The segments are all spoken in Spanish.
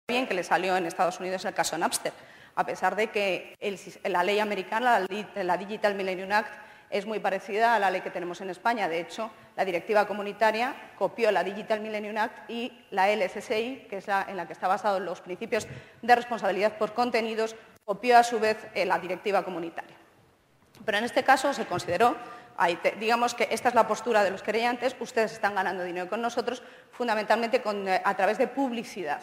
bien que le salió en Estados Unidos el caso Napster, a pesar de que la ley americana, la Digital Millennium Act, es muy parecida a la ley que tenemos en España. De hecho, la directiva comunitaria copió la Digital Millennium Act y la LSSI, que es en la que está basado los principios de responsabilidad por contenidos, copió a su vez la directiva comunitaria. Pero en este caso se consideró, digamos que esta es la postura de los querellantes, ustedes están ganando dinero con nosotros, fundamentalmente a través de publicidad.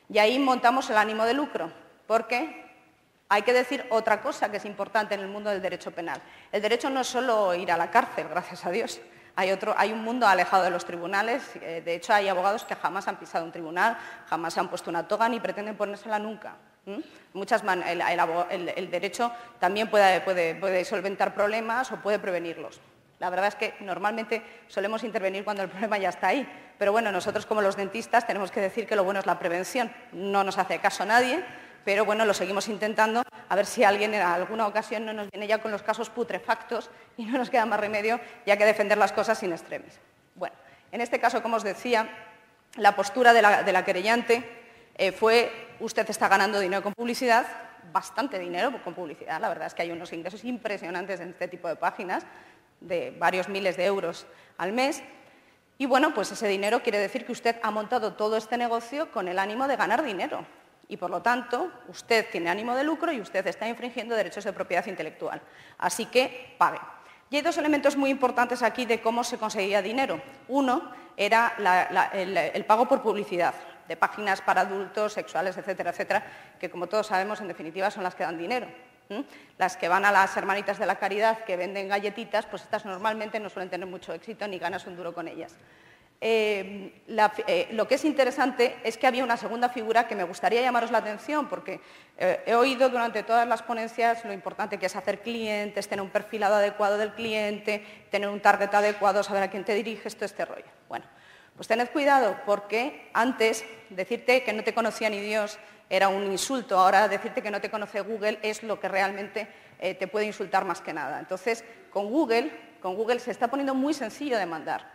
Y ahí montamos el ánimo de lucro, porque hay que decir otra cosa que es importante en el mundo del derecho penal. El derecho no es solo ir a la cárcel, gracias a Dios. Hay un mundo alejado de los tribunales. De hecho, hay abogados que jamás han pisado un tribunal, jamás se han puesto una toga ni pretenden ponérsela nunca. El derecho también puede solventar problemas o puede prevenirlos. La verdad es que normalmente solemos intervenir cuando el problema ya está ahí. Pero bueno, nosotros como los dentistas tenemos que decir que lo bueno es la prevención. No nos hace caso nadie, pero bueno, lo seguimos intentando, a ver si alguien en alguna ocasión no nos viene ya con los casos putrefactos y no nos queda más remedio ya que defender las cosas sin extremis. Bueno, en este caso, como os decía, la postura de la querellante fue: usted está ganando dinero con publicidad, bastante dinero con publicidad, la verdad es que hay unos ingresos impresionantes en este tipo de páginas, de varios miles de euros al mes, y bueno, pues ese dinero quiere decir que usted ha montado todo este negocio con el ánimo de ganar dinero. Y, por lo tanto, usted tiene ánimo de lucro y usted está infringiendo derechos de propiedad intelectual. Así que pague. Y hay dos elementos muy importantes aquí de cómo se conseguía dinero. Uno era el pago por publicidad de páginas para adultos, sexuales, etcétera, etcétera, que, como todos sabemos, en definitiva, son las que dan dinero. Las que van a las hermanitas de la caridad que venden galletitas, pues estas normalmente no suelen tener mucho éxito ni ganas un duro con ellas. Lo que es interesante es que había una segunda figura que me gustaría llamaros la atención, porque he oído durante todas las ponencias lo importante que es hacer clientes, tener un perfilado adecuado del cliente, tener un target adecuado, saber a quién te diriges, todo este rollo. Bueno, pues tened cuidado, porque antes decirte que no te conocía ni Dios era un insulto, ahora decirte que no te conoce Google es lo que realmente te puede insultar más que nada. Entonces, con Google se está poniendo muy sencillo demandar.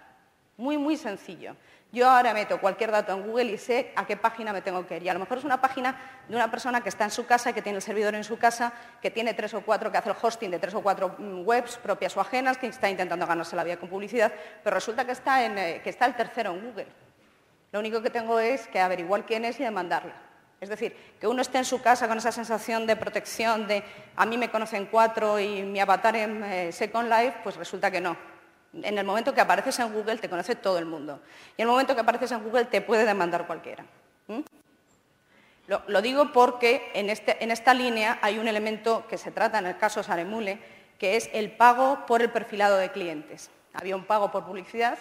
Muy sencillo. Yo ahora meto cualquier dato en Google y sé a qué página me tengo que ir. Y a lo mejor es una página de una persona que está en su casa, que tiene el servidor en su casa, que tiene 3 o 4, que hace el hosting de 3 o 4 webs propias o ajenas, que está intentando ganarse la vida con publicidad, pero resulta que está el tercero en Google. Lo único que tengo es que averiguar quién es y demandarle. Es decir, que uno esté en su casa con esa sensación de protección, de a mí me conocen 4 y mi avatar en Second Life, pues resulta que no. En el momento que apareces en Google te conoce todo el mundo. Y en el momento que apareces en Google te puede demandar cualquiera. Lo digo porque en esta línea hay un elemento que se trata en el caso Saremule, que es el pago por el perfilado de clientes. Había un pago por publicidad,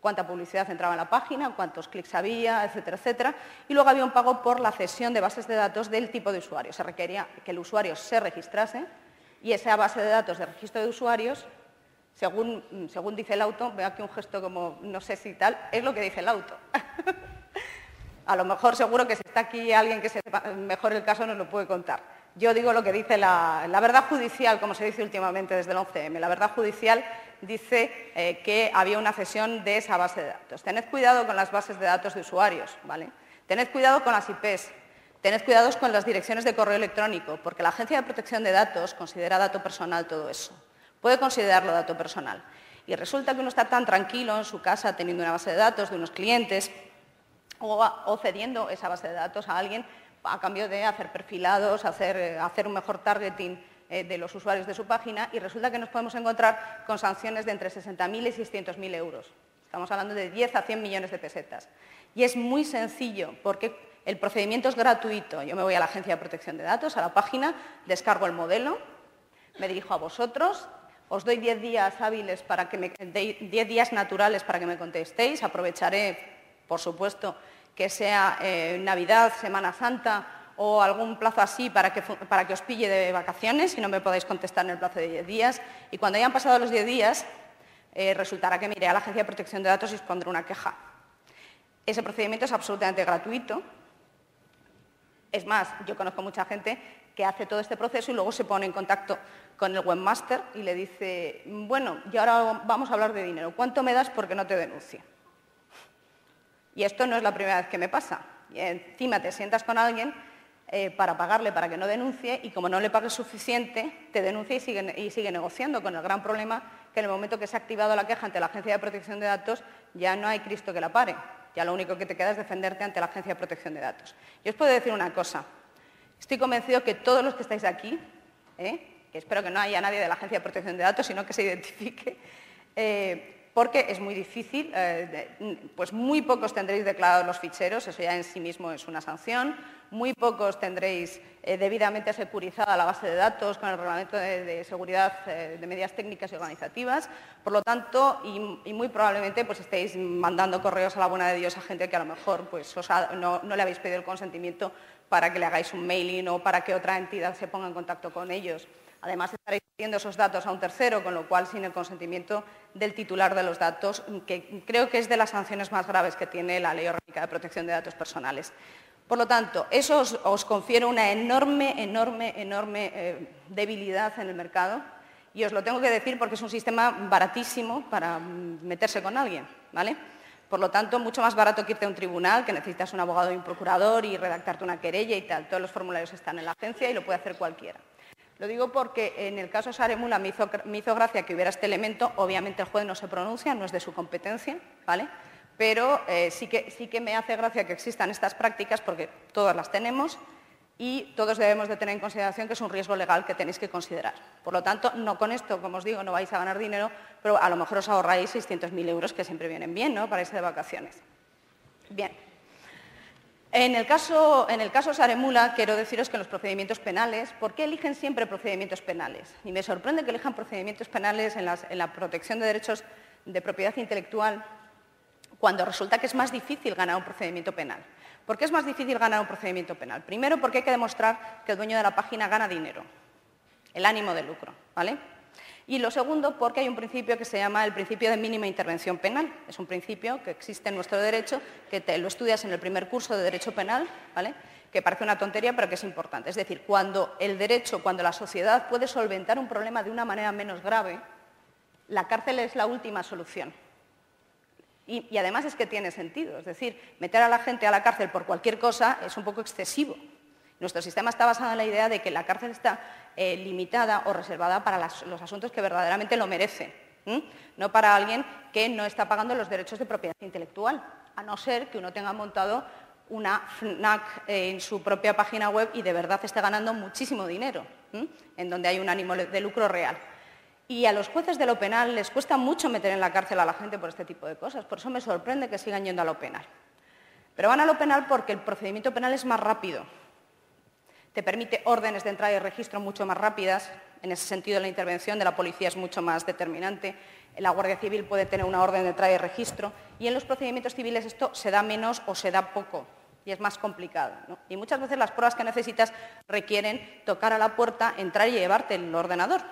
cuánta publicidad entraba en la página, cuántos clics había, etcétera, etcétera. Y luego había un pago por la cesión de bases de datos del tipo de usuario. Se requería que el usuario se registrase y esa base de datos de registro de usuarios, según dice el auto, veo aquí un gesto como no sé si tal, es lo que dice el auto. A lo mejor seguro que si está aquí alguien que sepa mejor el caso nos lo puede contar. Yo digo lo que dice la verdad judicial, como se dice últimamente desde el 11M. La verdad judicial dice que había una cesión de esa base de datos. Tened cuidado con las bases de datos de usuarios, ¿vale? Tened cuidado con las IPs. Tened cuidado con las direcciones de correo electrónico, porque la Agencia de Protección de Datos considera dato personal todo eso. Puede considerarlo dato personal. Y resulta que uno está tan tranquilo en su casa teniendo una base de datos de unos clientes o cediendo esa base de datos a alguien a cambio de hacer perfilados, hacer un mejor targeting de los usuarios de su página, y resulta que nos podemos encontrar con sanciones de entre 60.000 y 600.000 euros. Estamos hablando de 10 a 100 millones de pesetas. Y es muy sencillo, porque el procedimiento es gratuito. Yo me voy a la Agencia de Protección de Datos, a la página, descargo el modelo, me dirijo a vosotros, os doy 10 días hábiles 10 días naturales para que me contestéis. Aprovecharé, por supuesto, que sea Navidad, Semana Santa o algún plazo así para que os pille de vacaciones y no me podáis contestar en el plazo de 10 días. Y cuando hayan pasado los 10 días, resultará que me iré a la Agencia de Protección de Datos y os pondré una queja. Ese procedimiento es absolutamente gratuito. Es más, yo conozco mucha gente que hace todo este proceso y luego se pone en contacto con el webmaster y le dice, bueno, y ahora vamos a hablar de dinero. ¿Cuánto me das porque no te denuncie? Y esto no es la primera vez que me pasa. Y encima te sientas con alguien para pagarle para que no denuncie y como no le pagues suficiente, te denuncia y sigue negociando, con el gran problema que en el momento que se ha activado la queja ante la Agencia de Protección de Datos ya no hay Cristo que la pare. Ya lo único que te queda es defenderte ante la Agencia de Protección de Datos. Yo os puedo decir una cosa. Estoy convencido que todos los que estáis aquí, que espero que no haya nadie de la Agencia de Protección de Datos, sino que se identifique, porque es muy difícil, pues muy pocos tendréis declarados los ficheros, eso ya en sí mismo es una sanción, muy pocos tendréis debidamente securizada la base de datos con el reglamento de seguridad de medidas técnicas y organizativas, por lo tanto, y muy probablemente pues estéis mandando correos a la buena de Dios a gente que a lo mejor pues, no le habéis pedido el consentimiento para que le hagáis un mailing o para que otra entidad se ponga en contacto con ellos. Además, estaréis pidiendo esos datos a un tercero, con lo cual sin el consentimiento del titular de los datos, que creo que es de las sanciones más graves que tiene la Ley Orgánica de Protección de Datos Personales. Por lo tanto, eso os confiere una enorme debilidad en el mercado y os lo tengo que decir porque es un sistema baratísimo para meterse con alguien, ¿vale? Por lo tanto, mucho más barato que irte a un tribunal, que necesitas un abogado y un procurador y redactarte una querella y tal. Todos los formularios están en la agencia y lo puede hacer cualquiera. Lo digo porque en el caso Saremula me hizo gracia que hubiera este elemento. Obviamente el juez no se pronuncia, no es de su competencia, ¿vale? Pero sí que me hace gracia que existan estas prácticas porque todas las tenemos y todos debemos de tener en consideración que es un riesgo legal que tenéis que considerar. Por lo tanto, no con esto, como os digo, no vais a ganar dinero, pero a lo mejor os ahorráis 600.000 euros, que siempre vienen bien, ¿no?, para irse de vacaciones. Bien. En el caso Saremula, quiero deciros que en los procedimientos penales, ¿por qué eligen siempre procedimientos penales? Y me sorprende que elijan procedimientos penales en la protección de derechos de propiedad intelectual cuando resulta que es más difícil ganar un procedimiento penal. ¿Por qué es más difícil ganar un procedimiento penal? Primero, porque hay que demostrar que el dueño de la página gana dinero, el ánimo de lucro, ¿vale? Y lo segundo, porque hay un principio que se llama el principio de mínima intervención penal. Es un principio que existe en nuestro derecho, que lo estudias en el primer curso de Derecho Penal, ¿vale?, que parece una tontería, pero que es importante. Es decir, cuando la sociedad puede solventar un problema de una manera menos grave, la cárcel es la última solución. Y además es que tiene sentido. Es decir, meter a la gente a la cárcel por cualquier cosa es un poco excesivo. Nuestro sistema está basado en la idea de que la cárcel está limitada o reservada para los asuntos que verdaderamente lo merecen, no para alguien que no está pagando los derechos de propiedad intelectual, a no ser que uno tenga montado una FNAC en su propia página web y de verdad esté ganando muchísimo dinero, en donde hay un ánimo de lucro real. Y a los jueces de lo penal les cuesta mucho meter en la cárcel a la gente por este tipo de cosas, por eso me sorprende que sigan yendo a lo penal. Pero van a lo penal porque el procedimiento penal es más rápido. Te permite órdenes de entrada y registro mucho más rápidas. En ese sentido, la intervención de la policía es mucho más determinante. La Guardia Civil puede tener una orden de entrada y registro. Y en los procedimientos civiles esto se da menos o se da poco. Y es más complicado, ¿no? Y muchas veces las pruebas que necesitas requieren tocar a la puerta, entrar y llevarte el ordenador.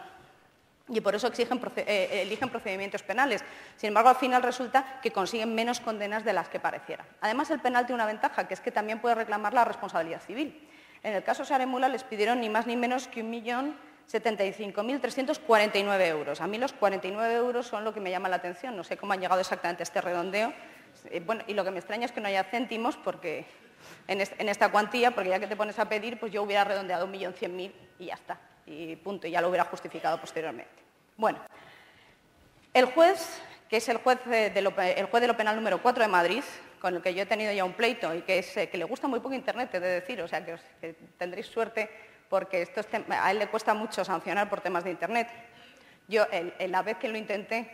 Y por eso eligen procedimientos penales. Sin embargo, al final resulta que consiguen menos condenas de las que pareciera. Además, el penal tiene una ventaja, que es que también puede reclamar la responsabilidad civil. En el caso Saremula les pidieron ni más ni menos que 1.075.349 euros. A mí los 49 euros son lo que me llama la atención. No sé cómo han llegado exactamente a este redondeo. Bueno, y lo que me extraña es que no haya céntimos porque en esta cuantía, porque ya que te pones a pedir, pues yo hubiera redondeado 1.100.000 y ya está. Y punto, y ya lo hubiera justificado posteriormente. Bueno, el juez, que es el juez de lo penal número 4 de Madrid, con el que yo he tenido ya un pleito y que le gusta muy poco Internet, he de decir, o sea que tendréis suerte porque a él le cuesta mucho sancionar por temas de Internet. Yo, la vez que lo intenté,